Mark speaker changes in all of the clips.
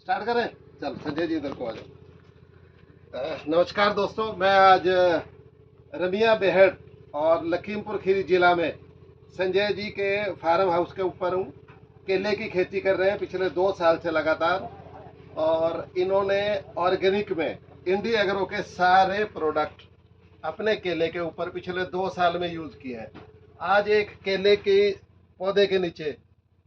Speaker 1: Start करें। चल संजय जी इधर को आ जाओ। नमस्कार दोस्तों, मैं आज रमिया बेहड़ और लखीमपुर खीरी जिला में संजय जी के फार्म हाउस के ऊपर हूँ। केले की खेती कर रहे हैं पिछले 2 साल से लगातार, और इन्होंने ऑर्गेनिक में इंडी एग्रो के सारे प्रोडक्ट अपने केले के ऊपर पिछले 2 साल में यूज किए हैं। आज एक केले के पौधे के नीचे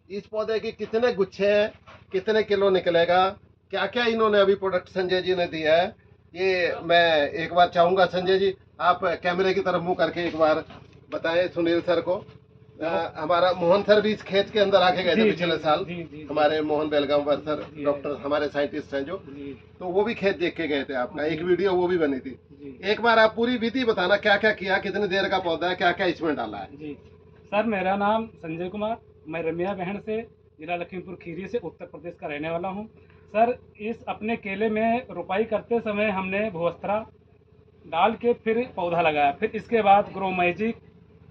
Speaker 1: इस पौधे के कितने गुच्छे हैं, कितने किलो निकलेगा, क्या क्या इन्होंने अभी प्रोडक्ट संजय जी ने दिया है, ये मैं एक बार चाहूंगा संजय जी आप कैमरे की तरफ मुंह करके एक बार बताएं सुनील सर को। हमारा मोहन सर भी इस खेत के अंदर आके गए थे पिछले साल। हमारे मोहन बेलगांव सर डॉक्टर हमारे साइंटिस्ट हैं जो, तो वो भी खेत देख के गए थे। आपका एक वीडियो वो भी बनी थी। एक बार आप पूरी विधि बताना, क्या क्या किया, कितनी देर का पौधा है, क्या क्या इसमें डाला है।
Speaker 2: जी सर, मेरा नाम संजय कुमार, मैं रमिया बहन से जिला लखीमपुर खीरी से उत्तर प्रदेश का रहने वाला हूं। सर, इस अपने केले में रोपाई करते समय हमने भूवस्त्रा डाल के फिर पौधा लगाया, फिर इसके बाद ग्रो मैजिक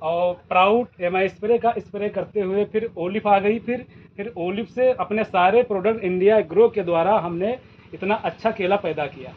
Speaker 2: और प्राउड एमआई स्प्रे का स्प्रे करते हुए फिर ओलिफ आ गई। फिर ओलिफ से अपने सारे प्रोडक्ट इंडिया एग्रो के द्वारा हमने इतना अच्छा केला पैदा किया।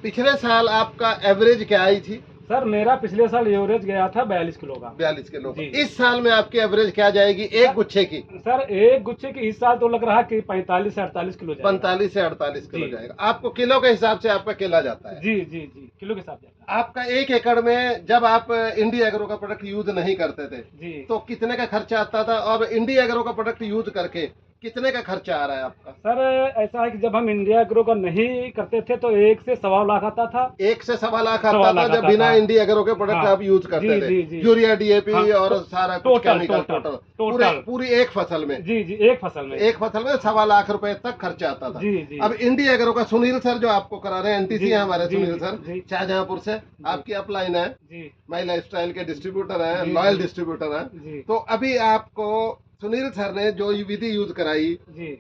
Speaker 1: पिछले साल आपका एवरेज क्या आई थी?
Speaker 2: सर, मेरा पिछले साल एवरेज गया था 42 किलो का।
Speaker 1: 42 किलो का। इस साल में आपकी एवरेज क्या जाएगी एक गुच्छे की?
Speaker 2: सर, एक गुच्छे की इस साल तो लग रहा है कि 45 से 48 किलो जाएगा।
Speaker 1: 45 से 48 किलो जाएगा। आपको किलो के हिसाब से आपका केला जाता है?
Speaker 2: जी जी जी, किलो के हिसाब से।
Speaker 1: आपका 1 एकड़ में जब आप इंडी एग्रो का प्रोडक्ट यूज नहीं करते थे
Speaker 2: जी,
Speaker 1: तो कितने का खर्चा आता था, और इंडी एग्रो का प्रोडक्ट यूज करके कितने का खर्चा आ रहा है आपका?
Speaker 2: सर, ऐसा है कि जब हम इंडिया एग्रो का नहीं करते थे तो 1 से 1.25 लाख आता था।
Speaker 1: 1 से 1.25 लाख आता था जब बिना इंडी एग्रो के प्रोडक्ट आप यूज करते थे। यूरिया, डीएपी और सारा कुछ केमिकल टोटल पूरी एक फसल में।
Speaker 2: जी जी, एक फसल में
Speaker 1: 1.25 लाख रुपए तक खर्चा आता था।
Speaker 2: जी।
Speaker 1: अब इंडी एग्रो का सुनील सर जो आपको करा रहे हैं, एनटीसी है हमारे सुनील सर, शाहजहांपुर से आपकी अपलाइन है, माई लाइफस्टाइल के डिस्ट्रीब्यूटर है, लॉयल डिस्ट्रीब्यूटर है। तो अभी आपको सुनील सर ने जो विधि यूज कराई,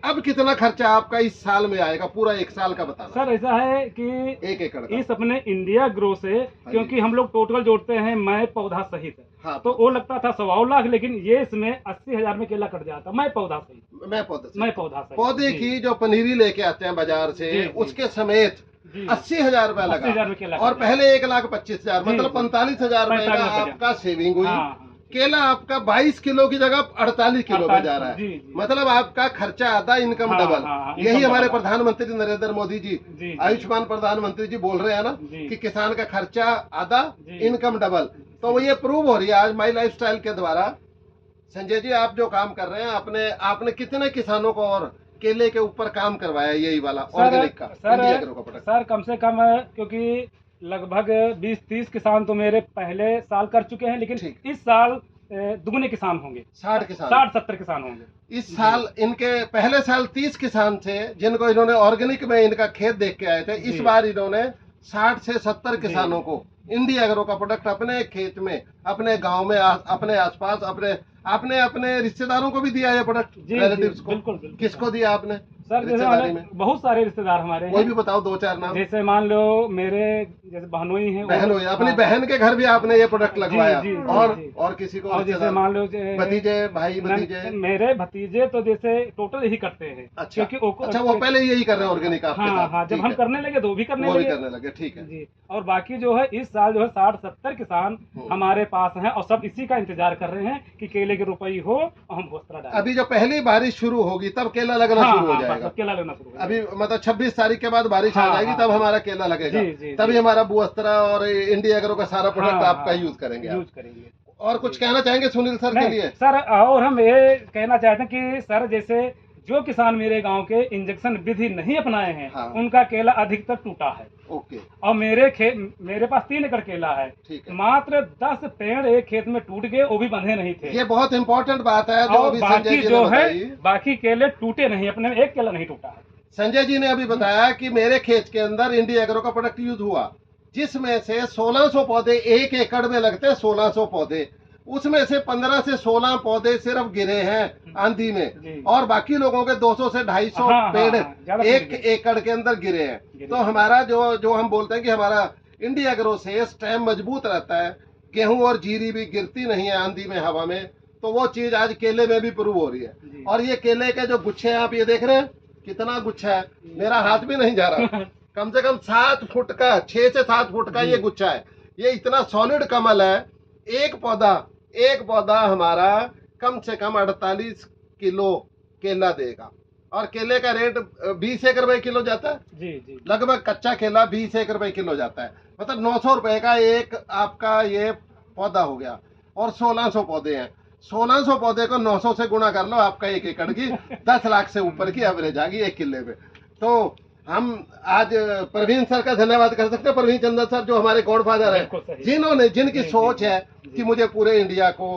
Speaker 1: अब कितना खर्चा आपका इस साल में आएगा, पूरा 1 साल का बताना।
Speaker 2: सर, ऐसा है कि
Speaker 1: 1 एकड़ का
Speaker 2: इस अपने इंडिया ग्रो से, क्योंकि हम लोग टोटल जोड़ते हैं मैं पौधा सहित, हाँ, तो वो लगता था 1.25 लाख, लेकिन ये इसमें 80,000 में केला कट जाता। मैं पौधा सहित
Speaker 1: पौधे की जो पनीरी लेके आते हैं बाजार से, उसके समेत 80,000 रुपया लगा, और पहले 1,25,000 मतलब 45,000 रुपए का आपका सेविंग हुई। केला आपका 22 किलो की जगह 48 किलो में जा रहा है। मतलब आपका खर्चा आधा, इनकम डबल। यही हमारे प्रधानमंत्री नरेंद्र मोदी जी, आयुष्मान प्रधानमंत्री जी बोल रहे हैं ना कि किसान का खर्चा आधा, इनकम डबल। तो वो ये प्रूव हो रही है आज माई लाइफस्टाइल के द्वारा। संजय जी, आप जो काम कर रहे हैं, आपने कितने किसानों को और केले के ऊपर काम करवाया यही वाला ऑर्गेनिक का?
Speaker 2: सर, कम से कम, क्योंकि लगभग 20-30 किसान तो मेरे पहले साल कर चुके हैं, लेकिन इस साल दुगने किसान होंगे। 60-70 किसान होंगे
Speaker 1: इस साल। इनके पहले साल 30 किसान थे जिनको इन्होंने ऑर्गेनिक में इनका खेत देख के आए थे। इस बार इन्होंने 60 से 70 किसानों को इंडी एग्रो का प्रोडक्ट अपने खेत में, अपने गांव में, अपने आसपास, अपने रिश्तेदारों को भी दिया ये प्रोडक्ट, रिलेटिव्स को।
Speaker 2: बिल्कुल।
Speaker 1: किसको दिया आपने?
Speaker 2: सर, जैसे बहुत सारे रिश्तेदार हमारे
Speaker 1: कोई भी बताओ 2-4 नाम।
Speaker 2: जैसे मान लो मेरे जैसे बहनोई हैं,
Speaker 1: अपनी बहन के घर भी आपने ये प्रोडक्ट लगवाया। और किसी को?
Speaker 2: और जैसे मान लो
Speaker 1: भतीजे, भाई भतीजे?
Speaker 2: मेरे भतीजे तो जैसे टोटल यही करते हैं।
Speaker 1: अच्छा, क्योंकि वो पहले यही कर रहे हैं ऑर्गेनिक आपके साथ?
Speaker 2: हाँ, जब हम करने लगे तो वो भी करने लगे।
Speaker 1: ठीक है
Speaker 2: जी। और बाकी जो है इस साल जो है 60-70 किसान हमारे पास हैं, और सब इसी का इंतजार कर रहे हैं कि केले की रुपई हो और हम भूवस्त्रा डालें।
Speaker 1: अभी जो पहली बारिश शुरू होगी तब केला लगना शुरू हो जाएगा।
Speaker 2: केला लगना शुरू।
Speaker 1: अभी मतलब 26 तारीख के बाद बारिश आ जाएगी, तब हमारा केला लगेगा। तभी हमारा भूवस्त्रा और इंडिया एग्रो का सारा प्रोडक्ट आपका यूज करेंगे। और कुछ कहना चाहेंगे सुनील सर के लिए?
Speaker 2: सर, और हम ये कहना चाहते हैं कि सर, जैसे जो किसान मेरे गांव के इंजेक्शन विधि नहीं अपनाए हैं, उनका केला अधिकतर टूटा है।
Speaker 1: ओके।
Speaker 2: और मेरे पास 3 एकड़ केला है, मात्र 10 पेड़ एक खेत में टूट गए, वो भी बंधे नहीं थे।
Speaker 1: ये बहुत इंपॉर्टेंट बात है।
Speaker 2: और बाकी जो है, बाकी केले टूटे नहीं, अपने में एक केला नहीं टूटा है।
Speaker 1: संजय जी ने अभी बताया कि मेरे खेत के अंदर इंडी एग्रो का प्रोडक्ट यूज हुआ, जिसमें से 1600 पौधे 1 एकड़ में लगते हैं। 1600 पौधे, उसमें से 15 से 16 पौधे सिर्फ गिरे हैं आंधी में, और बाकी लोगों के 200 से 250 पेड़ 1 एकड़ के अंदर गिरे हैं। तो हमारा जो हम बोलते हैं कि हमारा इंडी एग्रो से स्टेम मजबूत रहता है, गेहूं और जीरी भी गिरती नहीं है आंधी में, हवा में। तो वो चीज आज केले में भी प्रूव हो रही है। और ये केले के जो गुच्छे हैं आप ये देख रहे हैं, कितना गुच्छा है, मेरा हाथ भी नहीं जा रहा। कम से कम 7 फुट का, 6 से 7 फुट का ये गुच्छा है। ये इतना सॉलिड कमल है। एक पौधा हमारा कम से कम 48 किलो केला देगा। और केले का रेट 20 एक रुपए किलो जाता है।
Speaker 2: जी जी।
Speaker 1: लगभग कच्चा केला 20 एक रुपए किलो जाता है। मतलब 900 रुपए का एक आपका ये पौधा हो गया। और 1600 पौधे हैं। 1600 पौधे को 900 से गुणा कर लो, आपका 1 एकड़ की 10 लाख से ऊपर की एवरेज आ गई 1 किले पे। तो हम आज प्रवीण सर का धन्यवाद कर सकते हैं, प्रवीण चंद्र सर जो हमारे गॉडफादर है, जिन्होंने, जिनकी सोच है कि मुझे पूरे इंडिया को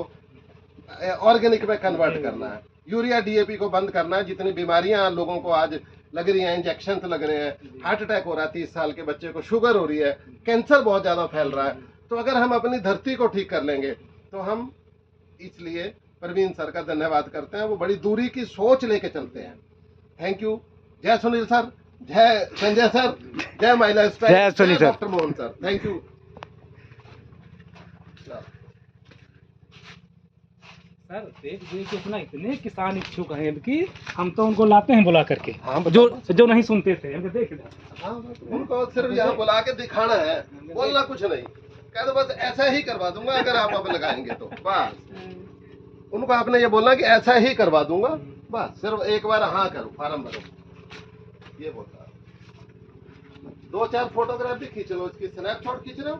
Speaker 1: ऑर्गेनिक में कन्वर्ट करना है, यूरिया डीएपी को बंद करना है। जितनी बीमारियां लोगों को आज लग रही हैं, इंजेक्शन लग रहे हैं, हार्ट अटैक हो रहा है, 30 साल के बच्चे को शुगर हो रही है, कैंसर बहुत ज्यादा फैल रहा है। तो अगर हम अपनी धरती को ठीक कर लेंगे तो हम, इसलिए प्रवीण सर का धन्यवाद करते हैं। वो बड़ी दूरी की सोच लेके चलते हैं। Thank you. जय सुनील सर, जय संजय सर, जय महिला स्ट्राइक,
Speaker 3: जय Sunil sir,
Speaker 1: doctor Mohan sir, thank you.
Speaker 2: Sir देख देख के इतना, इतने किसान इच्छुक हैं कि हम तो उनको लाते हैं बुला करके।
Speaker 1: हाँ,
Speaker 2: जो नहीं सुनते थे, इनको देख इधर।
Speaker 1: हाँ, उनको सिर्फ यहाँ बुला के दिखाना है, बोलना कुछ नहीं। कह दो बस ऐसा ही करवा दूंगा अगर आप अब लगाएंगे तो बस। उनको आपने ये बोलना कि ऐसा ही करवा दूंगा, बस सिर्फ एक बार हाँ करो, फार्म भरो, ये बोलता है। 2-4 फोटोग्राफ भी खींच लो, इसकी स्नैपशॉट खींच रहे हो।